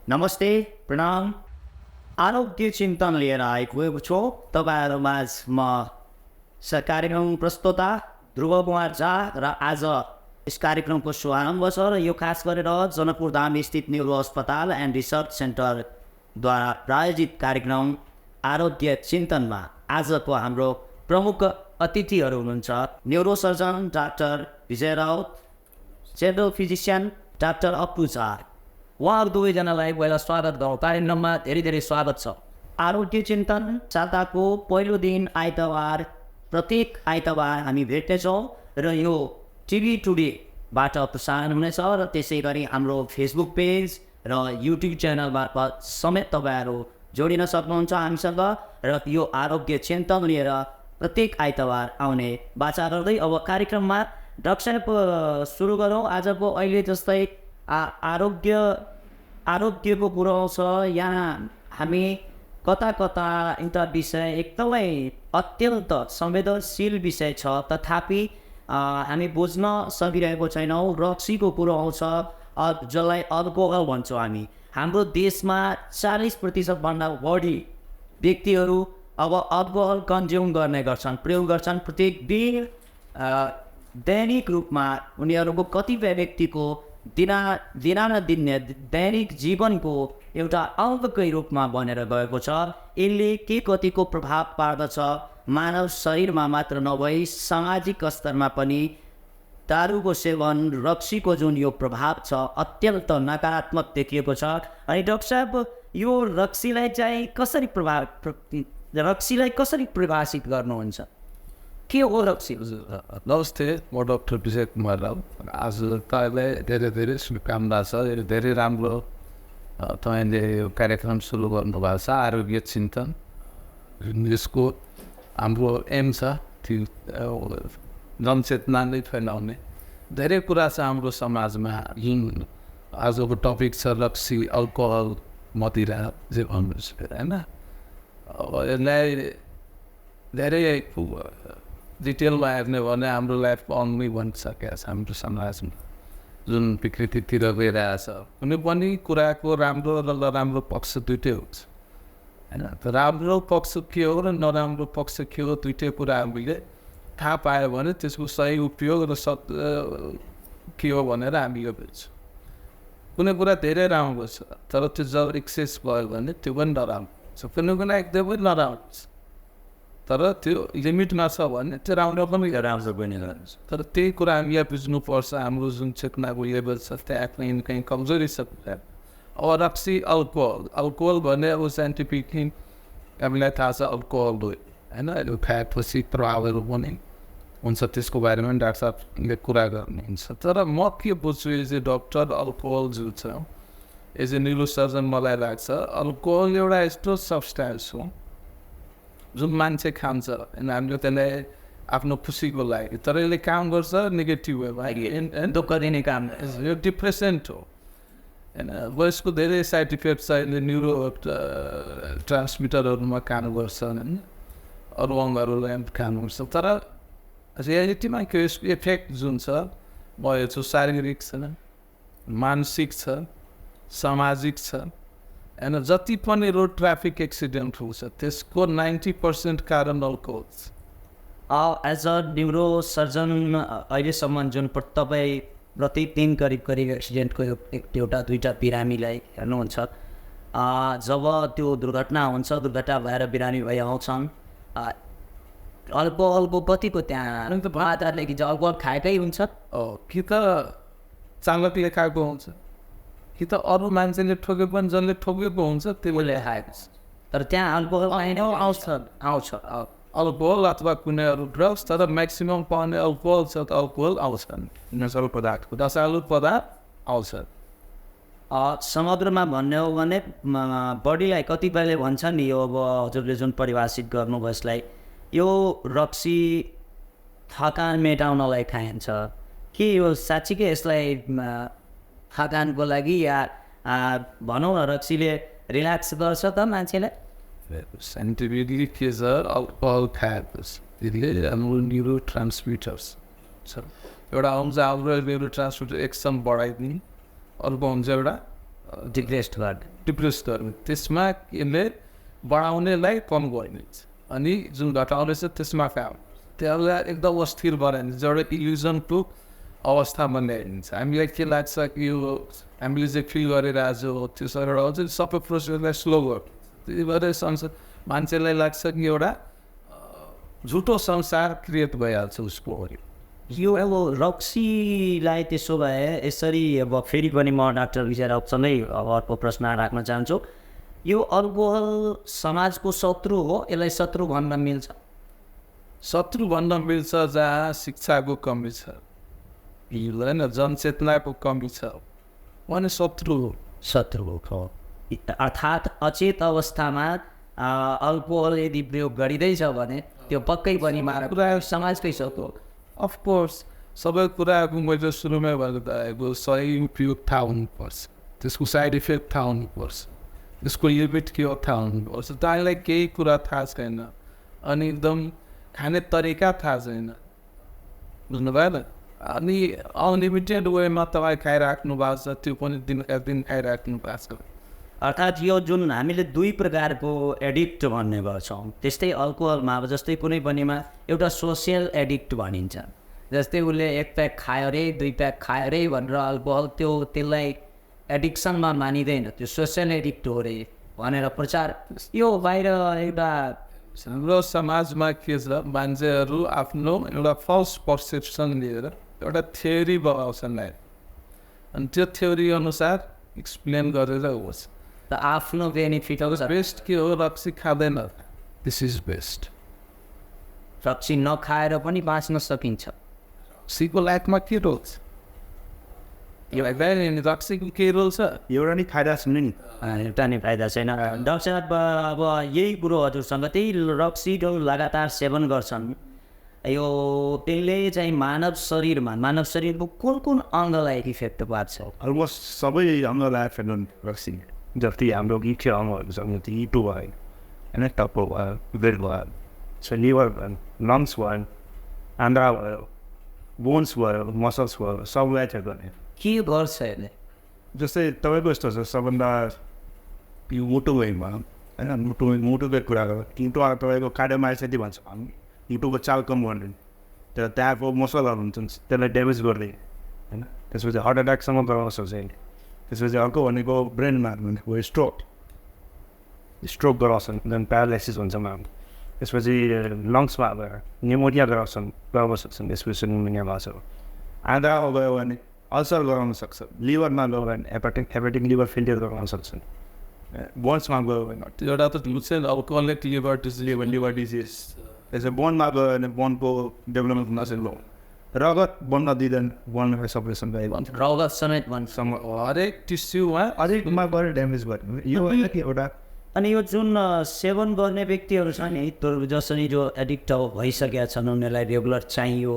नमस्ते, प्रणाम। आरोग्य चिन्तन लिएर आएको छु तपाईँहरूमाझ म कार्यक्रम प्रस्तोता ध्रुव झा र आज यस कार्यक्रमको शुभारम्भ छ र यो खास गरेर जनकपुरधाम स्थित न्यूरो अस्पताल एन्ड रिसर्च सेन्टरद्वारा प्रायोजित कार्यक्रम आरोग्य चिन्तनमा आजको हाम्रो प्रमुख अतिथिहरू हुनुहुन्छ neuro surgeon doctor Vijay Raut, general physician doctor Dhrub Jha. उहाँहरू दुवैजनालाई पहिला स्वागत गरौँ। कार्यक्रममा धेरै धेरै स्वागत छ। आरोग्य चिन्तन साताको पहिलो दिन आइतबार, प्रत्येक आइतबार हामी भेट्नेछौँ र यो टिभी टुडेबाट प्रसारण हुनेछ र त्यसै गरी हाम्रो फेसबुक पेज र युट्युब च्यानल मार्फत समेत तपाईँहरू जोडिन सक्नुहुन्छ हामीसँग र यो आरोग्य चिन्तन लिएर प्रत्येक आइतबार आउने बाचा गर्दै अब कार्यक्रममा डाक्टर साहेब सुरु गरौँ। आजको अहिले जस्तै आरोग्यको कुरो आउँछ, यहाँ हामी कता कता एउटा विषय एकदमै अत्यन्त संवेदनशील विषय छ, तथापि हामी बुझ्न सकिरहेको छैनौँ। रक्सीको कुरो आउँछ, जसलाई अल्कोहल भन्छौँ हामी। हाम्रो देशमा 40%भन्दा बढी व्यक्तिहरू अब अल्कोहल कन्ज्युम गर्ने गर्छन्, प्रयोग गर्छन्। प्रत्येक दिन दैनिक रूपमा उनीहरूको कतिपय व्यक्तिको दिनानुदिन दैनिक जीवनको एउटा अङ्गकै रूपमा बनेर गएको छ। यसले के कतिको प्रभाव पार्दछ मानव शरीरमा मात्र नभई सामाजिक स्तरमा पनि। दारूको सेवन, रक्सीको जुन यो प्रभाव छ अत्यन्त नकारात्मक देखिएको छ। अनि डाक्टर साहब, यो रक्सीलाई चाहिँ रक्सीलाई कसरी परिभाषित गर्नुहुन्छ? के हो रक्सी? नमस्ते, म डाक्टर विजय कुमार राव। आज तपाईँलाई धेरै धेरै शुभकामना छ। धेरै राम्रो तपाईँले यो कार्यक्रम सुरु गर्नुभएको छ, आरोग्य चिन्तन। यसको हाम्रो एम छ त्यो जनचेतना नै फैलाउने। धेरै कुरा छ हाम्रो समाजमा। जुन आजको टपिक छ रक्सी, अल्कोहल, मदिरा जे भन्नुहोस्, होइन? यसलाई धेरै डिटेलमा हेर्ने भने हाम्रो लाइफ अङ्गै भनिसकेको छ। हाम्रो समाजमा जुन विकृतितिर गइरहेछ, कुनै पनि कुराको राम्रो र नराम्रो पक्ष दुइटै हुन्छ, होइन? राम्रो पक्ष के हो र नराम्रो पक्ष के हो, दुइटै कुरा हामीले थाहा पायो भने त्यसको सही उपयोग र के हो भनेर हामीले बुझ्छौँ। कुनै कुरा धेरै राम्रो छ तर त्यो जब एक्सेस भयो भने त्यो पनि नराम्रो छ। कुनै कुरा एकदमै नराम्रो छ तर त्यो लिमिटमा छ भने त्यो राम्रो पनि हुन्छ। तर त्यही कुरा हामीले बुझ्नुपर्छ। हाम्रो जुन चेतनाको लेभल छ त्यहाँ कहीँ कमजोरी छ। अब रक्सी, अल्कोहल भने अब साइन्टिफिकली हामीलाई थाहा छ अल्कोहल हो, होइन? यो खाएपछि प्रभावहरू पनि हुन्छ, त्यसको बारेमा पनि डाक्टर साहबले कुरा गर्नुहुन्छ। तर म के बुझ्छु एज ए डक्टर, अल्कोहल जुन छ एज ए न्युरो सर्जन, मलाई लाग्छ अल्कोहल एउटा यस्तो सब्सटेन्स हो जुन मान्छे खान्छ, होइन? हामीले त्यसलाई आफ्नो खुसीको लागि, तर यसले काम गर्छ नेगेटिभ वेमा, दुःख दिने काम। यो डिप्रेसेन्ट हो, होइन? यसको धेरै साइड इफेक्ट छ। यसले न्युरो ट्रान्समिटरहरूमा काम गर्छ, होइन? अरू अङ्गहरूलाई काम गर्छ। तर रियालिटीमा के यसको इफेक्ट जुन छ म हेर्छु शारीरिक छ, मानसिक छ, सामाजिक छ, होइन? जति पनि रोड ट्राफिक एक्सिडेन्ट हुन्छ त्यसको 90% कारण अल्कोहल छ। एज अ न्युरो सर्जन अहिलेसम्म जुन तपाईँ प्रतिदिन करिब एक्सिडेन्टको एउटा दुईवटा बिरामीलाई हेर्नुहुन्छ, जब त्यो दुर्घटना हुन्छ, दुर्घटना भएर बिरामी भइ आउँछन्, अल्कोहलको कतिको त्यहाँ मात्राले कि अल्कोहल खाएकै हुन्छ, कि त चालकले खाएको हुन्छ, कि त अरू मान्छेले ठोके पनि जसले ठोकेको हुन्छ त्यसले खाएको छ। तर त्यहाँ अल्कोहल आउँछ अल्कोहल अथवा कुनै अरू ड्रग्स, तर म्याक्सिमम पाउने अल्कोहल छ त अल्कोहल आउँछ, नसालु पदार्थको नसालु पदार्थ आउँछ। समग्रमा भन्ने हो भने बडीलाई कतिपयले भन्छ नि, यो अब हजुरले जुन परिभाषित गर्नुभयो यसलाई, यो रक्सी थकान मेटाउनलाई खाइन्छ कि यो साँच्चीकै यसलाई थकानको लागि या भनौँ न रक्सीले रिल्याक्स गर्छ त मान्छेलाई? साइन्टिफिकली के छ, अल्कोहल खाएपछि त्यसले हाम्रो न्युरो ट्रान्समिटर्स छ, एउटा हुन्छ हाम्रो न्युरो ट्रान्समिटर एक्सन बढाइदिने, अर्को हुन्छ एउटा डिप्रेस्ड गर्ने डिप्रेस गर्ने त्यसमा यसले बढाउनेलाई कम गरिदिन्छ अनि जुन घटाउँदैछ त्यसमा काम त्यसलाई एकदम अस्थिर बनाइदिन्छ एउटा इल्युजनको अवस्थामा ल्याइदिन्छ हामीलाई के लाग्छ कि यो हामीले चाहिँ फिल गरिरहेको छौँ त्यो शरीर अझै सबै प्रोसेसलाई स्लो गर्छ त्यही भएर मान्छेलाई लाग्छ कि एउटा झुटो संसार क्रिएट भइहाल्छ उसको यो अब रक्सीलाई त्यसो भए यसरी अब फेरि पनि म डाक्टर विजय राउतसँगै अर्को प्रश्न राख्न चाहन्छु यो अल्कोहल समाजको शत्रु हो यसलाई शत्रु भन्न मिल्छ शत्रु भन्न मिल्छ जहाँ शिक्षाको कमी छ होइन जनचेतनाको कमी छ भने शत्रु हो अर्थात् अचेत अवस्थामा अल्कोहल यदि प्रयोग गरिँदैछ भने त्यो पक्कै पनि कुरा समाजकै शत्रु अफकोर्स सबै कुराको मैले सुरुमै भनेको सही उपयोग थाहा हुनुपर्छ त्यसको साइड इफेक्ट थाहा हुनुपर्छ त्यसको लिमिट के हो थाहा हुनुपर्छ तँलाई केही कुरा थाहा छैन अनि एकदम खाने तरिका थाहा छैन बुझ्नु भएन अनि अनलिमिटेड वेमा तपाईँ खाइराख्नु भएको छ त्यो पनि दिनका दिन खाइराख्नु भएको छ अर्थात् यो जुन हामीले दुई प्रकारको एडिक्ट भन्ने गर्छौँ त्यस्तै अल्कोहलमा अब जस्तै कुनै पनिमा एउटा सोसियल एडिक्ट भनिन्छ जस्तै उसले 1 प्याक खायो अरे 2 प्याक खायो अरे भनेर अल्कोहल त्यसलाई एडिक्सनमा मानिँदैन त्यो सोसियल एडिक्ट हो अरे भनेर प्रचार यो बाहिर एउटा हाम्रो समाजमा के छ मान्छेहरू आफ्नो एउटा फल्स पर्सेप्सन लिएर एउटा थ्योरी बनाउँछन् अनि त्यो थ्योरी अनुसार एक्सप्लेन गरेर होस् त आफ्नो बेनिफिट बेस्ट के हो रक्सी खाँदैन दिस इज बेस्ट रक्सी नखाएर पनि बाँच्न सकिन्छ रक्सीको लाइफमा के रोल छ यो रक्सीको के रोल छ एउटा नि फाइदा छैन नि एउटा नि फाइदा छैन डाक्टर साहब अब यही कुरो हजुरसँग त्यही रक्सी लगातार सेवन गर्छन् यो त्यसले चाहिँ मानव शरीरको कुन अङ्गलाई इफेक्ट पार्छ अलमोस्ट सबै अङ्गलाई इफेक्ट रक्सी जति हाम्रो मुख्य अङ्गहरू छ त्यो इटो भयो होइन टाउको भयो ब्रेन भयो लिभर भयो लङ्स भयो आन्द्रा भयो बोन्स भयो मसल्स भयो सबलाई थियो गर्ने के गर्छ यसले जस्तै तपाईँको यस्तो छ सबभन्दा यो मुटु वेमा होइन मुटुको कुरा गर्यो मुटु तपाईँको कार्डियोमायोसाइटी भन्छ हामी मुटुको चाल कम गर्ने तर त्यहाँको मसलहरू हुन्छन् त्यसलाई ड्यामेज गर्ने होइन त्यसपछि हार्ट एट्याकसम्म गराउन सक्छ त्यसपछि अर्को भनेको ब्रेनमा भनेको स्ट्रोक गराउँछन् झन् प्यारालाइसिस हुन्छ त्यसपछि लङ्समा अब निमोनिया गराउन सक्छन् त्यसपछि निमोनिया भएको छ आधा गयो भने अल्सर गराउन सक्छ लिभरमा गयो भने हेपेटिक लिभर फेलियर गराउन सक्छन् बोन्समा गयो भने एउटा त अल्कोहलिक लिभर डिजिज त्यसै बोनमा गयो भने बोनको डेभलपमेन्ट हुन सक्छ रगत बन्न दिँदैन बोनमा सपरेसन भयो रगत समेत भन्छसम्म हरेक टिस्युमा हरेकमा गएर ड्यामेज भयो यो एउटा अनि यो जुन सेवन गर्ने व्यक्तिहरू छ नि जसरी जो एडिक्ट भइसकेका छन् उनीहरूलाई रेगुलर चाहियो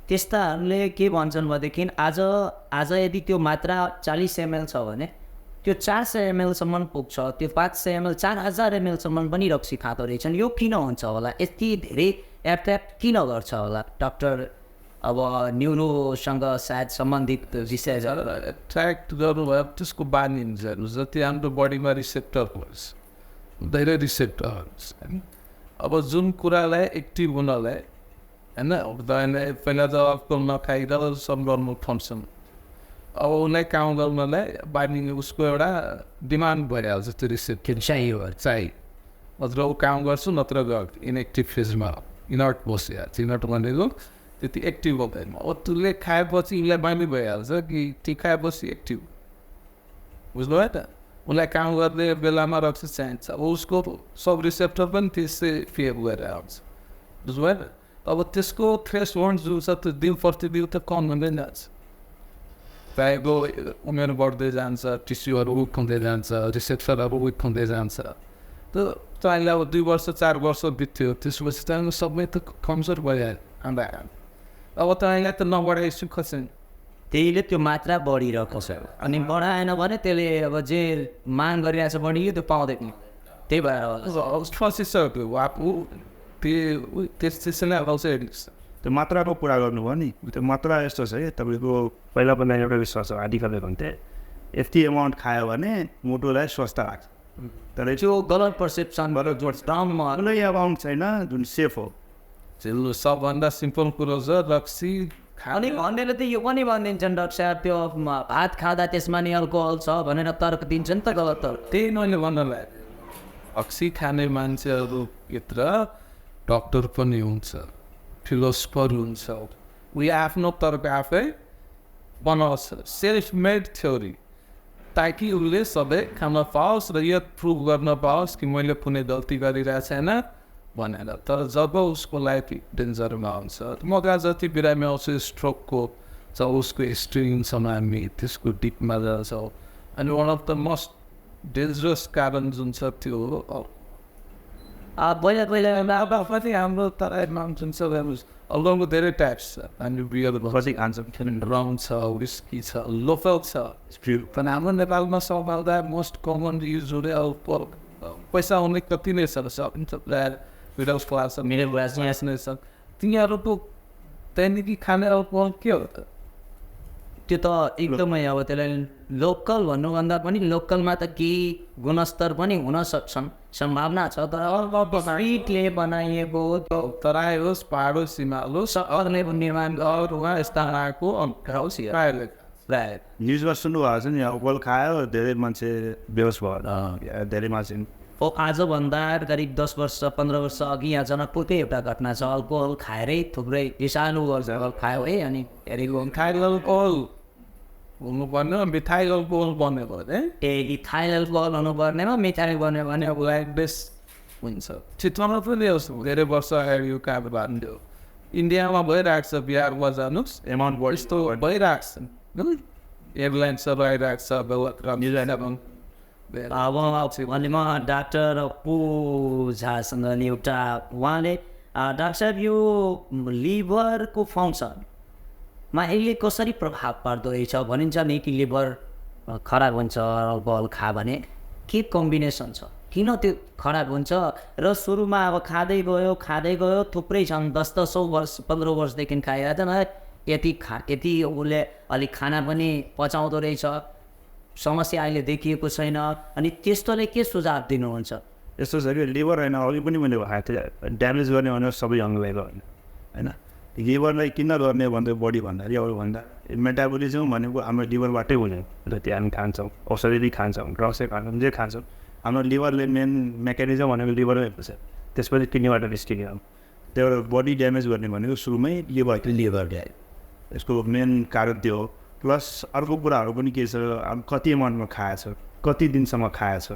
त्यस्ताहरूले के भन्छन् भनेदेखि आज यदि त्यो मात्रा 40 ml छ भने त्यो 400 ml पुग्छ त्यो 500 ml 4000 ml पनि रक्सी खाँदो रहेछन् यो किन हुन्छ होला यति धेरै एट्र्याक्ट किन गर्छ होला डाक्टर अब न्युरोसँग सायद सम्बन्धित विषय छ एट्र्याक्ट गर्नुभयो त्यसको बानी हुन्छ जति हाम्रो बडीमा रिसेप्टरहरू धेरै रिसेप्टरहरू होइन अब जुन कुरालाई एक्टिभ हुनलाई होइन पहिला त अल्कोहल नखाइकन सब गर्नु फङ्सन अब उसलाई काम गर्नलाई बानी उसको एउटा डिमान्ड भइहाल्छ त्यो रिसेप्टर चाहियो नत्र ऊ काम गर्छु नत्र इनएक्टिभ फेजमा इनर्ट बसिहाल्छ इनर्ट भनेको त्यति एक्टिभ हुँदैन अब त्यसले खाएपछि उसलाई बानी भइहाल्छ कि ती खाएपछि एक्टिभ बुझ्नु भयो त उसलाई काम गर्ने बेलामा रक्सी चाहिन्छ अब उसको सब रिसेप्टर पनि त्यसै फेभ गरेर आउँछ बुझ्नु भयो त अब त्यसको थ्रेस होल्ड जुन छ त्यो दिन प्रतिदिन त कम हुँदै जान्छ प्रायःको उमेर बढ्दै जान्छ टिस्युहरू विक हुँदै जान्छ रिसेप्टरहरू विक हुँदै जान्छ त तपाईँले अब 2 वर्ष 4 वर्ष बित्यो त्यसपछि तपाईँको सबै त कमजोर भइहाल्यो अब तपाईँलाई त नबढाइ सुख छैन त्यहीले त्यो मात्रा बढिरहेको छ अनि बढाएन भने त्यसले अब जे माग गरिरहेको छ बढियो त्यो पाउँदैन त्यही भएर फसिसक्यो आफू त्यसैलाई आउँछ एडिक्सन त्यो मात्राको कुरा गर्नुभयो नि त्यो मात्रा यस्तो छ कि तपाईँको पहिला पनि एउटा विश्वास छ आदिकाले भन्थे यति एमाउन्ट खायो भने मुटुलाई स्वस्थ राख्छ तर त्यो गलत पर्सेप्सनबाट जोड्छमा कुनै एमाउन्ट छैन जुन सेफ हो सबभन्दा सिम्पल कुरो छ रक्सी अनि भन्नेले त यो पनि भनिदिन्छन् डाक्टर साहब त्यो भात खाँदा त्यसमा नि अल्कोहल छ भनेर तर्क दिन्छ नि त गलत तर्क त्यही मैले भन्नलाई रक्सी खाने मान्छेहरूभित्र डक्टर पनि हुन्छ फिलोसफर हुन्छ उयो आफ्नो तर्क आफै बनाउँछ सेल्फ मेड थ्योरी ताकि उसले सधैँ खान पाओस् र यो प्रुभ गर्न पाओस् कि मैले कुनै गल्ती गरिरहेको छैन भनेर तर जब उसको लाइफ डेन्जरमा हुन्छ मगा जति बिरामी आउँछ स्ट्रोकको जब उसको हिस्ट्रीसँग हामी त्यसको डिपमा जान्छौँ अनि one of the most dangerous कारण जुन छ त्यो हो पहिला पनि हाम्रो तराईमा जुन छ अलगको धेरै टाइप्स छ अनि बियर कति खान्छौँ राउन्ड छ विस्की छ लोकल छ तर हाम्रो नेपालमा सबभन्दा मोस्ट कमन युज हुने पैसा हुने कति नै छ मिडल क्लास नै छ तिनीहरूको त्यहाँदेखि खाने अल्कोहल के हो त त्यो त एकदमै अब त्यसलाई लोकल भन्नुभन्दा पनि लोकलमा त केही गुणस्तर पनि हुन सक्छन् सम्भावना छ तर स्ट्रिटले बनाइएको तराई होस् पहाड होस् हिमाल होस् सहरले निर्माण उहाँ यस्ता आएको होस् न्युजमा सुन्नुभएको छ नि अल्कोहल खायो धेरै मान्छे बेहोस भयो धेरै मान्छे आजभन्दा करिब 10 वर्ष 15 वर्ष अघि यहाँ जनकपुरकै एउटा घटना छ अल्कोहल खाएरै थुप्रै विषालु खायो है अनि मिथाइल अल्कोहल हुनुपर्ने मिथाइल अल्कोहल बनेको है इथाइल अल्कोहल हुनुपर्नेमा मिथाइल बन्यो भने अब बेस हुन्छ चित्रमा पनि धेरै वर्ष अगाडि यो काम भन्थ्यो इन्डियामा भइरहेको छ बिहारमा जानुहोस् एमाउन्ट बढी यस्तो भइरहेको छ एयरलाइन्सहरू आइरहेको छ अब भने म डाक्टर पु झासँग नि एउटा उहाँले डाक्टर साहब यो लिभरको फङ्सनमा यसले कसरी प्रभाव पार्दो रहेछ भनिन्छ नि कि लिभर खराब हुन्छ अल्कोहल खा भने के कम्बिनेसन छ किन त्यो खराब हुन्छ र सुरुमा अब खाँदै गयो थुप्रै छन् 10 वर्ष 15 वर्षदेखि खाइरहेछन् यति उसले अलिक खाना पनि पचाउँदो रहेछ समस्या अहिले देखिएको छैन अनि त्यस्तोले के सुझाव दिनुहुन्छ यस्तो छ कि लिभर होइन अघि पनि मैले खाएको थिएँ ड्यामेज गर्ने भने सबै अङ्गलाई गर्ने होइन लिभरलाई किन गर्ने भन्दा बडी भन्दाखेरि अरू भन्दा मेटाबोलिजम भनेको हाम्रो लिभरबाटै हुने जति हामी खान्छौँ औषधि खान्छौँ ड्रग्सै खान्छौँ जे खान्छौँ हाम्रो लिभरले मेन मेकानिजम भनेको लिभरमै हुन्छ त्यसपछि किडनीबाट निस्किने हो त्यो बडी ड्यामेज गर्ने भनेको सुरुमै लिभर यसको मेन कारण त्यो हो प्लस अर्को कुराहरू पनि के छ अब कति एमाउन्टमा खाएछ कति दिनसम्म खाएछ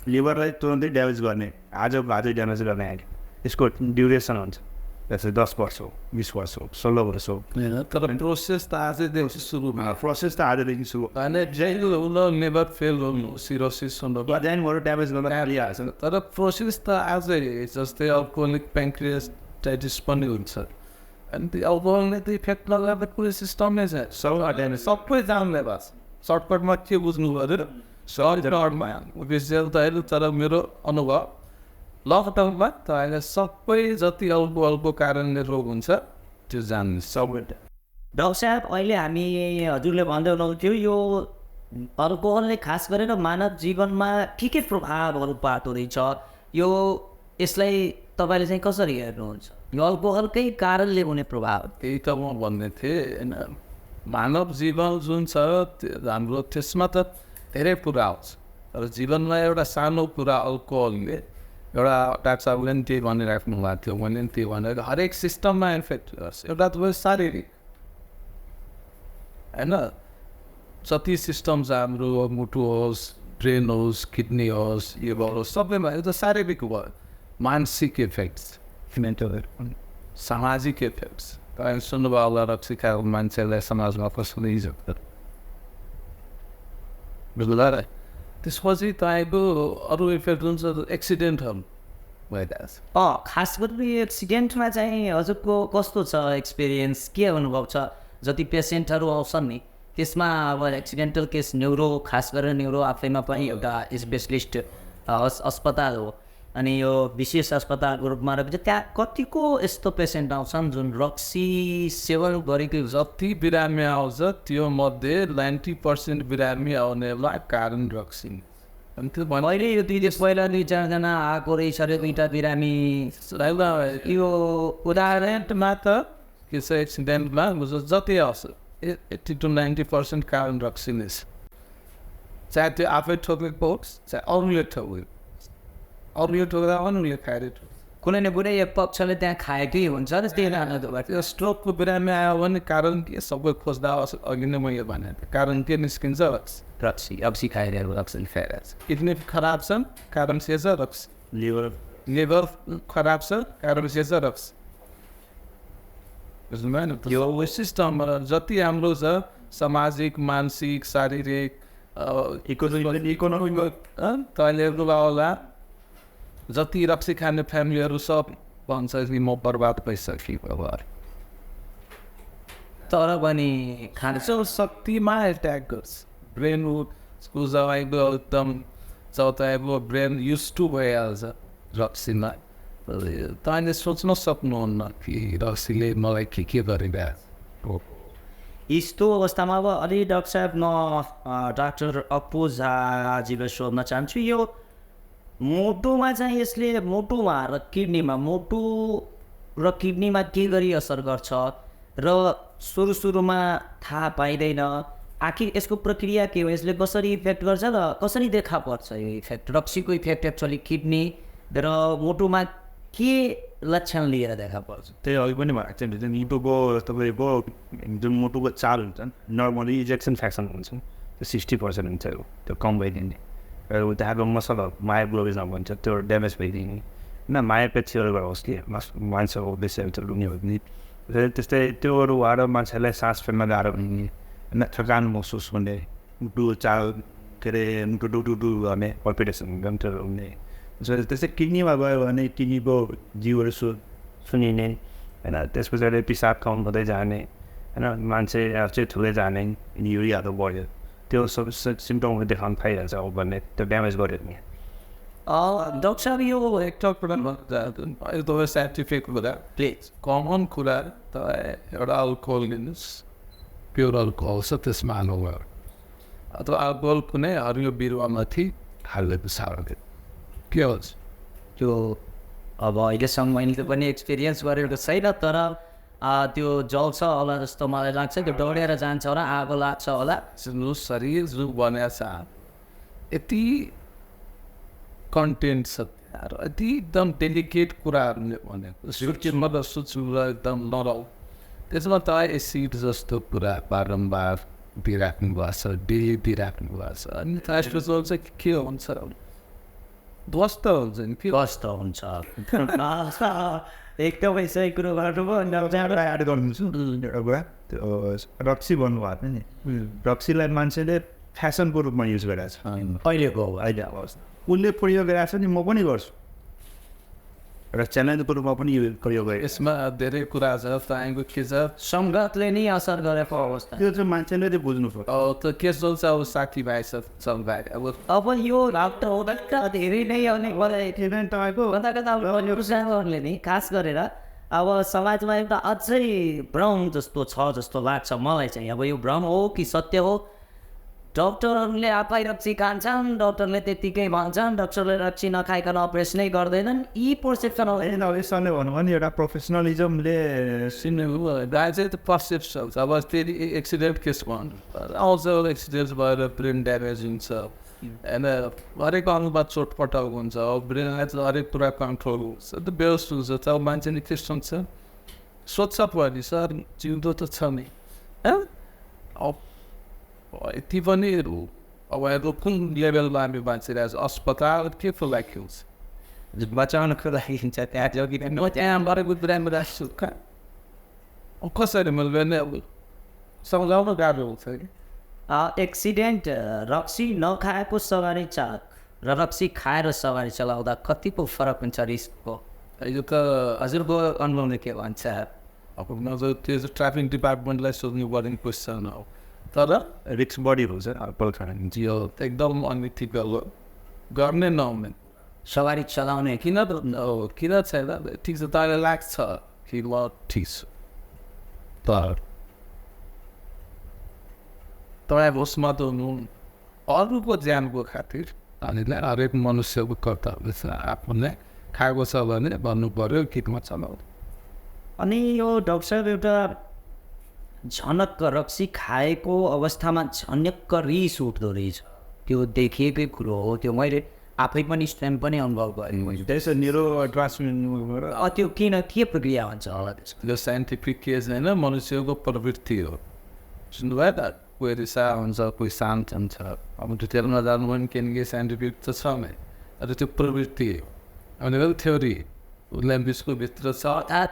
लिभरलाई तुरन्तै ड्यामेज गर्ने आजै ड्यामेज गर्ने आयो यसको ड्युरेसन हुन्छ जस्तै 10 वर्ष हो 20 वर्ष हो 16 वर्ष हो तर प्रोसेस त आजदेखि सुरु प्रोसेस त आजदेखि सुरु नेभर फेल हुनु सिरोसिस हुनु ज्यानहरू ड्यामेज गर्न हालिहाल्छ तर प्रोसेस त आजै जस्तै अल्कोहोलिक प्याङ्क्रियाटाइटिस पनि हुन्छ अनि त्यो अल्कोहलले त इफेक्ट लगाएर पुरै सिस्टम नै छ सबै जान्ने भएको छ सर्टकटमा के बुझ्नु पऱ्यो सर्टकटमा त अहिले तर मेरो अनुभव लङ टर्ममा त अहिले सबै जति अल्कोहलको कारणले रोग हुन्छ त्यो जान्ने सबै डाक्टर साहब अहिले हामी हजुरले भन्दै हुनुहुन्थ्यो यो अल्कोहलले खास गरेर मानव जीवनमा के प्रभावहरू पार्दो रहेछ यसलाई तपाईँले चाहिँ कसरी हेर्नुहुन्छ यो अल्कोहलकै कारणले हुने प्रभाव त्यही त म भन्ने थिएँ होइन मानव जीवन जुन छ हाम्रो त्यसमा त धेरै कुरा आउँछ तर जीवनमा एउटा सानो कुरा अल्कोहलले एउटा डाक्टर साहबले पनि त्यही भनिराख्नु भएको थियो मैले पनि त्यही भनेर हरेक सिस्टममा इन्फेक्ट गर्छ एउटा त भयो शारीरिक होइन जति सिस्टम छ हाम्रो मुटु होस् ब्रेन होस् किडनी होस् यो होस् सबैमा यो त शारीरिक भयो मानसिक इफेक्ट्स सामाजिक इफेक्ट्स तपाईँ सुन्नुभयो होला रक्सी खाएको मान्छेलाई समाजमा कसरी इज्जत बुझ्नु र त्यसपछि तपाईँको अरू इफेक्ट हुन्छ एक्सिडेन्टहरू भइरहेछ खास गरी एक्सिडेन्टमा चाहिँ हजुरको कस्तो छ एक्सपिरियन्स के अनुभव छ जति पेसेन्टहरू आउँछन् नि त्यसमा अब एक्सिडेन्टल केस न्युरो खास गरेर न्युरो आफैमा पनि एउटा स्पेसलिस्ट अस्पताल हो अनि यो विशेष अस्पतालको रूपमा रहेको त्यहाँ कतिको यस्तो पेसेन्ट आउँछन् जुन रक्सी सेवन गरेको जति बिरामी आउँछ त्यो मध्ये 90% बिरामी आउनेलाई कारण रक्सी अनि त्यो मैले यो 2 दिन पहिला 2-4 आएको रहेछ अरे 2टा बिरामी यो उदाहरणमा त के छ एक्सिडेन्टमा जति आउँछ 80 to 90% कारण रक्सी नै छ चाहे त्यो आफै ठोकेको होस् चाहे अरूले ठोकेको अरूले ठोक्दा अरूले खाएर कुनै न कुनै एक पक्षले त्यहाँ खाएकै हुन्छ र त्यही कारणले स्ट्रोकको बिरामी आयो भने कारण के सबै खोज्दा अघि नै मैले भने कारण के निस्किन्छ रक्सी खाइरहेको रक्सी खाइरहेको छ किडनी खराब छ कारण से छ रक्सी लिभर खराब छ कारण से छ रक्सी बुझ्नुभयो यो सिस्टममा जति हाम्रो छ सामाजिक मानसिक शारीरिक इकोनोमिक तैँले होला जति रक्सी खाने फ्यामिलीहरू सब भन्छ कि म बर्बाद भइसकेँ तर पनि खान्छ शक्तिमा एट्याक गर्छ ब्रेन उसको जवाइको एकदम चौताइको ब्रेन युज टु भइहाल्छ रक्सीमा तैँले सोच्न सक्नुहुन्न कि रक्सीले मलाई के गरिरहेको यस्तो अवस्थामा अब अलि डाक्टर साहब म डाक्टर अप्पु झाजीलाई सोध्न चाहन्छु यो मोटोमा चाहिँ यसले मोटोमा र किडनीमा के गरी असर गर्छ र सुरुमा थाहा पाइँदैन आखिर यसको प्रक्रिया के हो यसले कसरी इफेक्ट गर्छ र कसरी देखा पर्छ यो इफेक्ट रक्सीको इफेक्ट एक्चुअली किडनी र मोटोमा के लक्षण लिएर देखा पर्छ त्यही अघि पनि भएको थियो मुटुको तपाईँको जुन मुटुको चाल हुन्छ नर्मली इजेक्सन फ्याक्सन हुन्छ त्यो 60% हुन्छ त्यो कम भइदिने र त्यहाँको मसलहरू मायोग्लोबिन भन्छ त्यो ड्यामेज भइदिने होइन मायोपेथीहरू होस् कि मान्छेको बेसी लुने हो भने त्यस्तै त्योहरू भएर मान्छेलाई सास फेर्न गाह्रो हुने होइन थकान महसुस हुने मुटु चाल के अरे मुटु डुडु गर्ने पल्पिटेसन हुने त्यस्तै किडनीमा गयो भने किडनीको जिउहरू सुनिने होइन त्यस पछाडि पिसाब काउन्ट हुँदै जाने होइन मान्छे चाहिँ ठुलै जाने युरियाहरू बढ्यो त्यो सब सिम्टमहरू देखाउनु पाइहाल्छ अब भन्ने त्यो ड्यामेज गर्यो भने डाक्टर साहब यो एकदमै साइन्टिफिक कुरा प्लिज कमन कुरा त एउटा अल्कोहल लिनुहोस् प्योर अल्कोहल छ त्यसमा हाल्नु अथवा अल्कोहल कुनै हरियो बिरुवामाथि हालेको साह्रो के हुन्छ त्यो अब अहिलेसम्म मैले पनि एक्सपिरियन्स गरेको छैन तर त्यो जल्छ होला जस्तो मलाई लाग्छ त्यो डढेर जान्छ होला आगो लाग्छ होला शरीर जो बनाएको छ यति कन्टेन्ट छ यति एकदम डेलिकेट कुराहरूले भनेको सूक्ष्म र सूक्ष्म एकदम नरौ त्यसमा त एसिड जस्तो कुरा बारम्बार दिइराख्नु भएको छ डेली दिइराख्नु भएको छ अनि त्यसपछि चाहिँ के हुन्छ ध्वस्त हुन्छ नि के ध्वस्त हुन्छ एकदमै सही कुरो गर्नुभयो रक्सी भन्नुभएको नि रक्सीलाई मान्छेले फेसनको रूपमा युज गरेको छ अहिले अवस्था उसले प्रयोग गरेको छ नि म पनि गर्छु र च्यालेन्जको रूपमा पनि प्रयोग गरेँ यसमा धेरै कुरा छ तपाईँको के छ सङ्गतले नै असर गरेको अवस्था त्यो चाहिँ मान्छेले चाहिँ बुझ्नु पर्छ त के चल्छ अब साथीभाइ छ भाइ अब यो डाक्टर हुँदा धेरै नै तपाईँको कता नि खास गरेर अब समाजमा एउटा अझै भ्रम जस्तो छ जस्तो लाग्छ मलाई चाहिँ अब यो भ्रम हो कि सत्य हो डक्टरहरूले आफै रक्सी खान्छन् डक्टरले त्यत्तिकै भन्छन् डक्टरले रक्सी नखाइकन अपरेसनै गर्दैनन् यी पर्सेप्सन यसले भन्नु भने एउटा प्रोफेसनलिजमले दाइ चाहिँ त्यो पर्सेप्सन छ अब फेरि एक्सिडेन्ट केस भन्नु आउँछ एक्सिडेन्ट भएर ब्रेन ड्यामेज हुन्छ होइन हरेक अङ्गमा चोटपटक हुन्छ ब्रेनलाई चाहिँ हरेक कुरा कन्ट्रोल हुन्छ त्यो बेहोस हुन्छ त मान्छेले के सोच्छ सोध्छ पनि सर जिउँदो त छ नि यति पनि अब कुन लेभलमा हामी मान्छेलाई अस्पताल के को लागि हुन्छ बचाउनको लागि हुन्छ त्यहाँ त्यहाँ गरेको बिरामी राख्छु कहाँ कसरी मैले नै अब सम्झाउनु गाह्रो हुन्छ कि एक्सिडेन्ट रक्सी नखाएको सवारी चालक र रक्सी खाएर सवारी चलाउँदा कतिको फरक हुन्छ रिस्कको यो त हजुरको अनुभवले के भन्छ अब नजर त्यो चाहिँ ट्राफिक डिपार्टमेन्टलाई सोध्नु पर्ने क्वेसन हो तर रिक्स बढी हुन्छ अल्कोहल खाना यो एकदम अनइथिकल गर्ने नहुने सवारी चलाउने किन छैन ठिक छ तपाईँलाई लाग्छ कि ल ठिक छ तर तपाईँ होसमा त हुनु अरूको ज्यानको खातिर हामीलाई हरेक मनुष्यको कर्तव्य छ आफूले खाएको छ भने भन्नु पऱ्यो किटमा चलाउनु अनि यो डाक्टर साहब एउटा झनक्क रक्सी खाएको अवस्थामा झनक्क रिस उठ्दो रहेछ त्यो देखिएकै कुरो हो त्यो मैले आफै पनि स्वयं पनि अनुभव गरेँ मैले त्यसो न्युरो ट्रान्समिट त्यो किन के प्रक्रिया हुन्छ होला त्यसको यो साइन्टिफिक केस होइन मनुष्यको प्रवृत्ति हो सुन्नुभयो त कोही रिसा हुन्छ कोही शान्त हुन्छ अब डिटेलमा जानु भने किनकि साइन्टिफिक त छ नै तर त्यो प्रवृत्ति हो भनेको थ्योरी उसलाई बिचको भित्र छ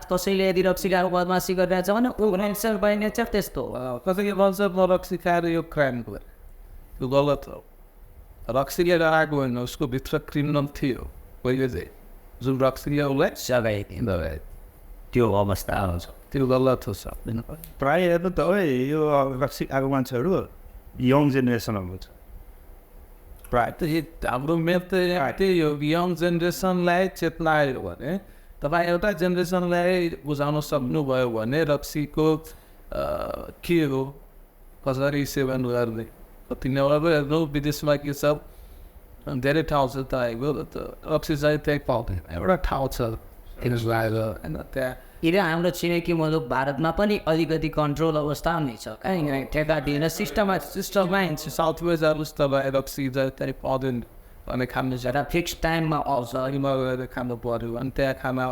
कसैले यदि रक्सी खाएको बदमासी गरिरहेछ भने ऊ पाइने चाहिँ त्यस्तो हो कसैले भन्छ म रक्सी खाएर यो क्राइम गरेँ त्यो गलत हो रक्सीले लगाएको होइन उसको भित्र क्रिमिनल थियो पहिले चाहिँ जुन रक्सीले उसलाई सघाइ त्यो अवस्था आउँछ त्यो गलत हो सक्दैन प्रायः हेर्नु त यो रक्सी खाएको मान्छेहरू यङ जेनेरेसनहरू छ प्रायः त हाम्रो मेन त त्यही हो यङ जेनेरेसनलाई चेतना आयो भने तपाईँ एउटा जेनेरेसनलाई बुझाउन सक्नुभयो भने रक्सीको के हो कसरी सेवन गर्ने तिनीहरू हेर्नु विदेशमा के छ धेरै ठाउँ छ तपाईँको रक्सी चाहिँ त्यही पाउँदैन एउटा ठाउँ छ लगाएर होइन त्यहाँ किन हाम्रो छिमेकी मुलुक भारतमा पनि अलिकति कन्ट्रोल अवस्था नै छ कहीँ ठेका दिएर सिस्टममा साउथ वेस्ट जानुहोस् तपाईँ रक्सी चाहिँ त्यही पाउँदैन अनि खानु एउटा फिक्स टाइममा आउँछ अघिमा गएर खानु पऱ्यो अनि त्यहाँ खाना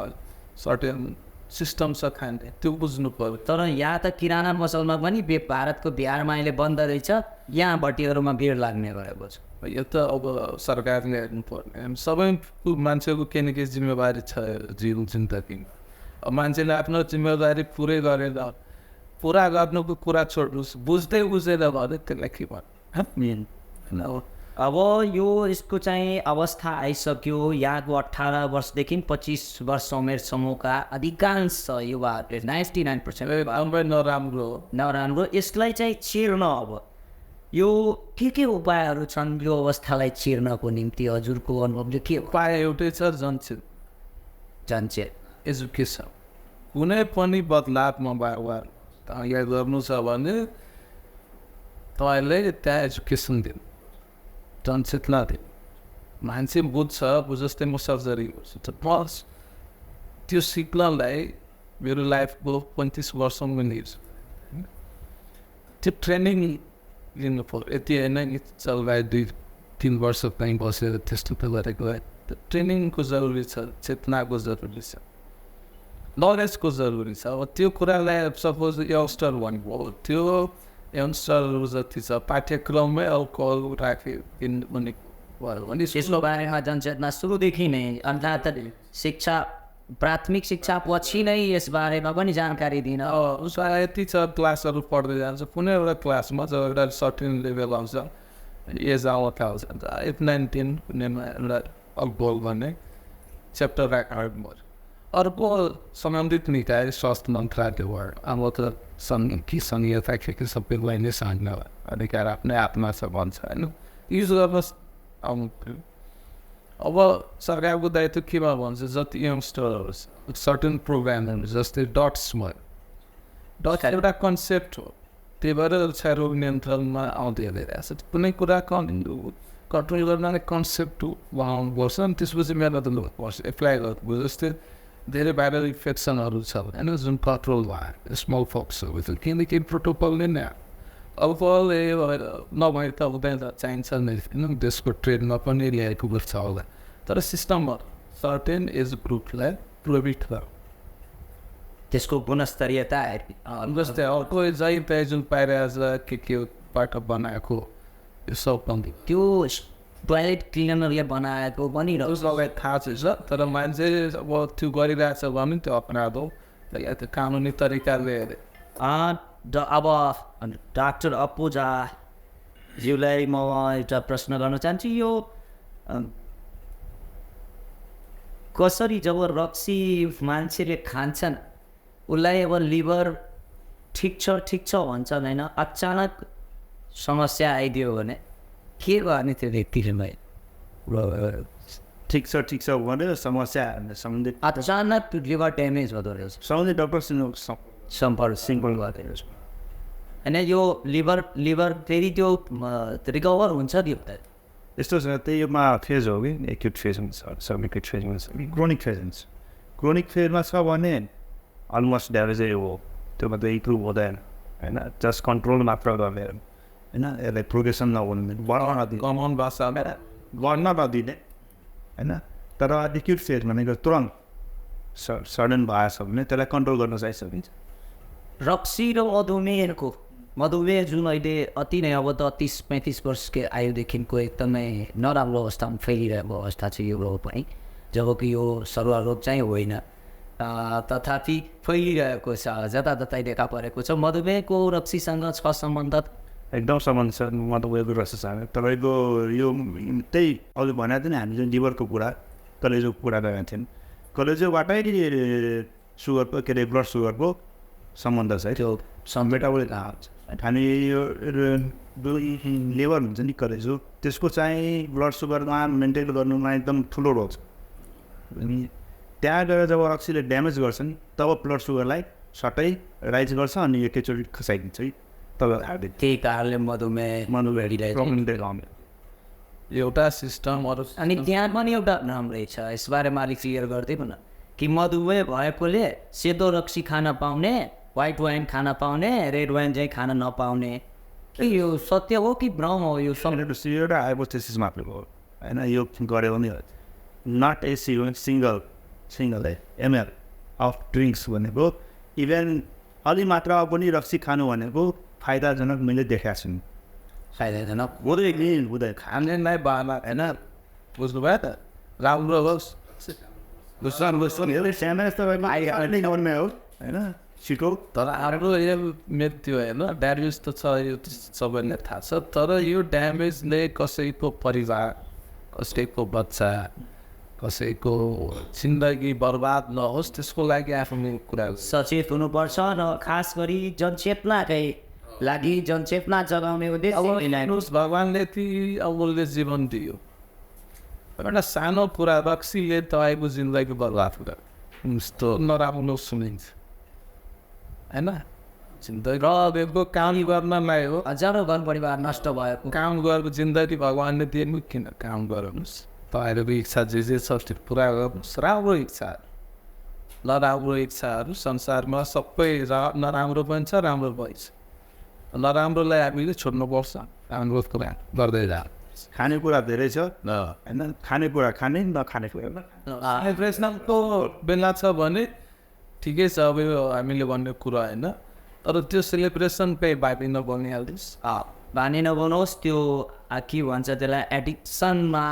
सर्टेन सिस्टम छ खाने त्यो बुझ्नु पऱ्यो तर यहाँ त किराना पसलमा पनि भारतको बिहारमा अहिले बन्द रहेछ यहाँ भट्टीहरूमा भिड लाग्ने गरेको छ यो त अब सरकारले हेर्नु पर्ने सबै मान्छेको केही न केही जिम्मेवारी छ जीवन जिन्दगीमा अब मान्छेले आफ्नो जिम्मेवारी पुरै गरेर पुरा गर्नुको कुरा छोड्नुहोस् बुझ्दै बुझेर भने त्यसलाई के भन्नु अब यो यसको चाहिँ अवस्था आइसक्यो यहाँको 18 वर्षदेखि 25 वर्ष उमेर समूहका अधिकांश युवाहरूले 99% नराम्रो यसलाई चाहिँ चिर्न अब यो के उपायहरू छन् यो अवस्थालाई चिर्नको निम्ति हजुरको अनुभवले के उपाय एउटै छ जनचेत एजुकेसन कुनै पनि बदलावमा यहाँ गर्नु छ भने तपाईँले त्यहाँ एजुकेसन दिनु जनचेतना दिनु मान्छे बुझ्छ म सर्जरी गर्छु प्लस त्यो सिक्नलाई मेरो लाइफको 35 वर्षमा निर्छ त्यो ट्रेनिङ लिनु पऱ्यो यति होइन नि चलबाई 2-3 वर्ष कहीँ बसेर त्यस्तो त गरेको है ट्रेनिङको जरुरी छ चेतनाको जरुरी छ नलेजको जरुरी छ अब त्यो कुरालाई सपोज यङ्स्टर भन्नुभयो त्यो यङ्स्टरहरू जति छ पाठ्यक्रममै अल्कोहल राख्यो भने यसको बारेमा जनचेतना सुरुदेखि नै अर्थात् शिक्षा प्राथमिक शिक्षा पछि नै यसबारेमा पनि जानकारी दिन उसलाई यति छ क्लासहरू पढ्दै जान्छ कुनै एउटा क्लासमा जब एउटा सर्टेन लेभल आउँछ एज आउँछ 8-9-10 कुनैमा एउटा अल्कोहल भन्ने च्याप्टर राख्नु पर्यो अर्को सम्बन्धित निकाय स्वास्थ्य मन्त्रालयबाट अब त सङ्घीयता के सबैलाई नै साझ्न अधिकार आफ्नै हातमा छ भन्छ होइन युज गर्न आउनु अब सरकारको दायित्व केमा भन्छ जति यङ्स्टरहरू छ सर्टेन प्रोग्रामहरू जस्तै डट्समा डट्स एउटा कन्सेप्ट हो त्यही भएर क्षयरोग नियन्त्रणमा आउँदै हेरिरहेको छ कुनै कुरा कन्ट्रोल गर्न कन्सेप्ट उहाँनुपर्छ अनि त्यसपछि मेहनत गर्नुपर्छ एप्लाई गर्नुपर्छ जस्तै धेरै भाइरल इन्फेक्सनहरू छ होइन जुन कन्ट्रोल भयो स्मल पक्सहरू त किनकि प्रोटोकलले नै अल्कोहल नभए त हुँदैन चाहिन्छ नै होइन देशको ट्रेडमा पनि ल्याएको गर्छ होला तर सिस्टममा सर्टेन एज ग्रुपलाई प्रभावित गर्छ त्यसको गुणस्तरीयता जस्तै अर्को जहीँ तहीँ जुन पाइरहेछ के बाट बनाएको यो सब त्यो टोयलेट क्लिनरले बनाएको पनि उसलाई थाहा छैछ तर मान्छे अब त्यो गरिरहेछ भने त्यो अपराध हो या त्यो कानुनी तरिकाले अब डाक्टर अपु झाज्यूलाई म एउटा प्रश्न गर्न चाहन्छु यो कसरी जब रक्सी मान्छेले खान्छन् उसलाई अब लिभर ठिक छ भन्छन् होइन अचानक समस्या आइदियो भने के गर्ने त्यो व्यक्तिले ठिक छ भनेर समस्या सम्बन्धित अचानक लिभर ड्यामेज हुँदो रहेछ सम्बन्धित डक्टर सम्पर्क सिम्पल गरिदिनुहोस्। होइन यो लिभर फेरि त्यो रिकभर हुन्छ नि त यस्तो छ त्यहीमा फेज हो कि एक्युट फेज हुन्छ सबएक्युट फेज हुन्छ क्रोनिक फेज हुन्छ। क्रोनिक फेजमा छ भने अलमोस्ट ड्यामेजै हो, त्योमा त इम्प्रुभ हुँदैन होइन, जस्ट कन्ट्रोल मात्र गर्ने होइन, यसलाई प्रोग्रेसन नहुने बढाउन दिने कमन भाषा गर्न नदिने होइन। तर एक्युट फेज भनेको तुरन्त सडन भएछ भने त्यसलाई कन्ट्रोल गर्न चाहिँ सकिन्छ। रक्सी र मधुमेह जुन अहिले अति नै अब त 30-35 वर्षको आयुदेखिको एकदमै नराम्रो अवस्थामा फैलिरहेको अवस्था छ यो रोग पनि, जबकि यो सरुवा रोग चाहिँ होइन, तथापि फैलिरहेको छ, जताततै देखा परेको छ। मधुमेहको रक्सीसँग छ सम्बन्ध? एकदम सम्बन्ध छ मधुमेहको रक्सीसँग। तपाईँको यो त्यही अघि भनेको थिएँ नि हामी जुन लिभरको कुरा कलेजोको कुरा गरेका थियौँ, कलेजोबाटै सुगरको के अरे ब्लड सुगरको सम्बन्ध छ है, त्यो मेटाबोलिक खाने यो लेभल हुन्छ नि कलेजो, त्यसको चाहिँ ब्लड सुगरमा मेन्टेन गर्नुमा एकदम ठुलो रोल छ। अनि त्यहाँ गएर जब रक्सीले ड्यामेज गर्छन् तब ब्लड सुगरलाई सट्टै राइज गर्छ अनि एकैचोटि खसाइदिन्छ है तपाईँलाई। त्यही कारणले मधुमेह एउटा सिस्टम अरू अनि त्यहाँ पनि एउटा नाम रहेछ, यसबारेमा अलिक क्लियर गरिदिनु न कि मधुमेह भएकोले सेतो रक्सी खान पाउने, व्हाइट वाइन खान पाउने, रेड वाइन चाहिँ खान नपाउने, यो सत्य हो कि भ्रम हो? यो एउटा हाइपोथेसिस मात्र हो होइन, यो गऱ्यो भने not a single ml of drinks भनेको इभन अलि मात्रा पनि रक्सी खानु भनेको फाइदाजनक मैले देखाएको छु। फाइदाजनक हुँदैन खानेलाई बाला होइन, बुझ्नुभयो त? राम्रो होस् होइन छिटो। तर हाम्रो यो मृत्यु होइन ड्यामेज त छ, यो सबैलाई थाहा छ, तर यो ड्यामेजले कसैको परिवार, कसैको बच्चा, कसैको जिन्दगी बर्बाद नहोस् त्यसको लागि आफ्नो कुरा सचेत हुनुपर्छ र खास गरी जनचेतनाकै लागि जनचेतना जगाउने उद्देश्य भगवान्ले ती अमूल्य जीवन दियो। एउटा सानो कुरा रक्सीले तपाईँको जिन्दगी बर्बाद गर्यो, यस्तो नराम्रो सुनिन्छ होइन। जिन्दगी रहेको काम गर्नलाई हो, हजारौँ घर परिवार नष्ट भएको काम गरेको जिन्दगी भगवान्ले दिनु, किन काम गराउनुहोस्? तपाईँहरूको इच्छा जे छ त्यो पुरा गर्नुहोस्। राम्रो इच्छाहरू, नराम्रो इच्छाहरू संसारमा सबै नराम्रो पनि छ, राम्रो पनि छ। नराम्रोलाई हामीले छोड्नुपर्छ, राम्रो कुरा गर्दै जा। खानेकुरा धेरै छ होइन, खानेकुरा खाने नखाने कुरा सेलिब्रेसनको बेला छ भने ठिकै छ, अब यो हामीले भन्ने कुरा होइन, तर त्यो सेलिब्रेसन कहीँ बानी नबनिहाल्नुहोस्, बानी नबनाओस्। त्यो के भन्छ त्यसलाई एडिक्सनमा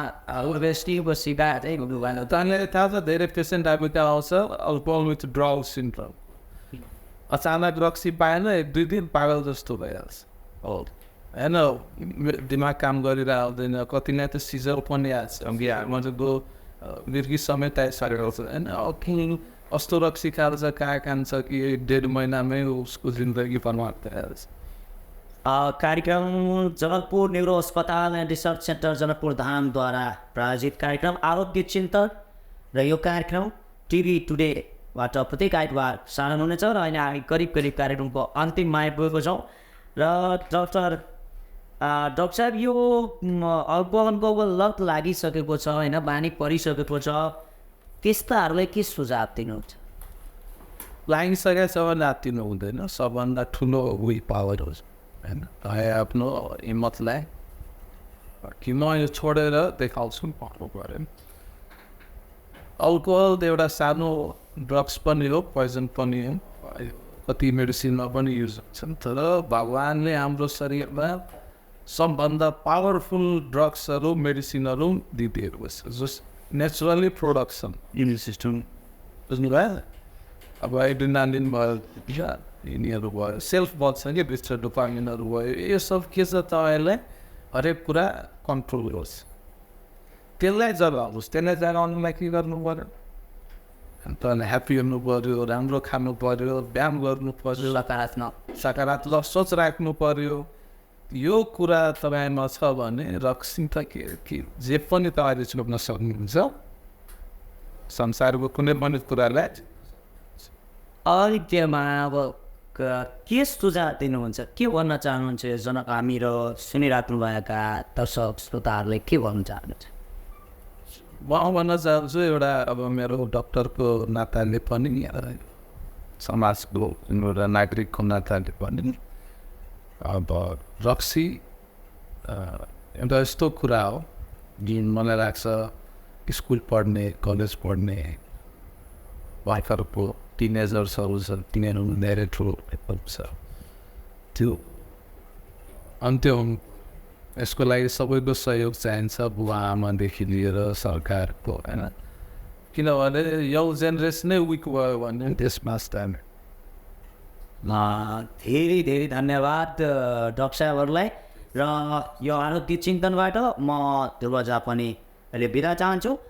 सिकाएर तपाईँले थाहा छ धेरै पेसेन्ट आएको आउँछ अल्कोहल विथ ड्रग सिन्ड्रोम, अचानक रक्सी पाएन 1-2 दिन पागल जस्तो भइहाल्छ होइन, दिमाग काम गरिरहेको हुँदैन, कतिलाई त सिजर पनि आएको छ, मजाको मिर्गी समेत आइसकेको छ होइन। कस्तो रक्सी खान्छ, कहाँ खान्छ कि 1.5 महिनामै उसको जिन्दगी बर्बाद भइहाल्छ। कार्यक्रम जनकपुर न्यूरो अस्पताल एन्ड रिसर्च सेन्टर जनकपुर धामद्वारा प्रायोजित कार्यक्रम आरोग्य चिन्तन र यो कार्यक्रम टिभी टुडेबाट प्रत्येक आइतबार साधन हुनेछ र अहिले हामी करिब कार्यक्रमको अन्तिममा आइपुगेको छौँ। र डाक्टर साहब यो अल्कोहलको लत लागिसकेको छ होइन, बानी परिसकेको छ, त्यस्ताहरूलाई के सुझाव दिनुहुन्छ? लागिसकेको छ भने आत्तिनु हुँदैन, सबभन्दा ठुलो विल पावर हो होइन। आफ्नो हिम्मतलाई कि म यो छोडेर देखाउँछु भन्नु पऱ्यो। अल्कोहल एउटा सानो ड्रग्स पनि हो, पोइजन पनि हो, कति मेडिसिनमा पनि युज हुन्छन्, तर भगवान्ले हाम्रो शरीरमा सबभन्दा पावरफुल ड्रग्सहरू मेडिसिनहरू दिइदिएको छ, जस नेचुरली प्रोडक्सन इम्युन सिस्टम बुझ्नुभयो। अब एड्रिनालिन भयो, यिनीहरू भयो, सेल्फ बल्छ कि भित्र डोपामिनहरू भयो, यो सब के छ तपाईँलाई हरेक कुरा कन्ट्रोल होस्, त्यसलाई जगाउनुहोस्। त्यसलाई जगाउनुलाई के गर्नु पऱ्यो? तपाईँलाई ह्याप्पी हुनु पऱ्यो, राम्रो खानु पऱ्यो, व्यायाम गर्नु पऱ्यो, सकारात्मक सोच राख्नु पऱ्यो, यो कुरा तपाईँमा छ भने रक्सी त के जे पनि तपाईँले छोप्न सक्नुहुन्छ संसारको कुनै पनि कुरालाई। अन्त्यमा अब के सुझाव दिनुहुन्छ, के भन्न चाहनुहुन्छ जनक हामी र सुनिराख्नुभएका दर्शक श्रोताहरूले के भन्न चाहनुहुन्छ? म भन्न चाहन्छु एउटा अब मेरो डक्टरको नाताले पनि समाजको एउटा नागरिकको नाताले पनि अब रक्सी एउटा यस्तो कुरा हो जुन मलाई लाग्छ स्कुल पढ्ने कलेज पढ्ने भर्खरको टिनेजर्सहरू छ तिनीहरू धेरै ठुलो छ त्यो अन्त्य यसको लागि सबैको सहयोग चाहिन्छ, बुवा आमादेखि लिएर सरकारको होइन, किनभने यङ जेनेरेसनै विक भयो भने त्यसमा स्ट्यान्ड। धेरै धेरै धन्यवाद डक्टर साहबहरूलाई र यो आरोग्य चिन्तनबाट म ध्रुव झा पनि अहिले बिदा चाहन्छु।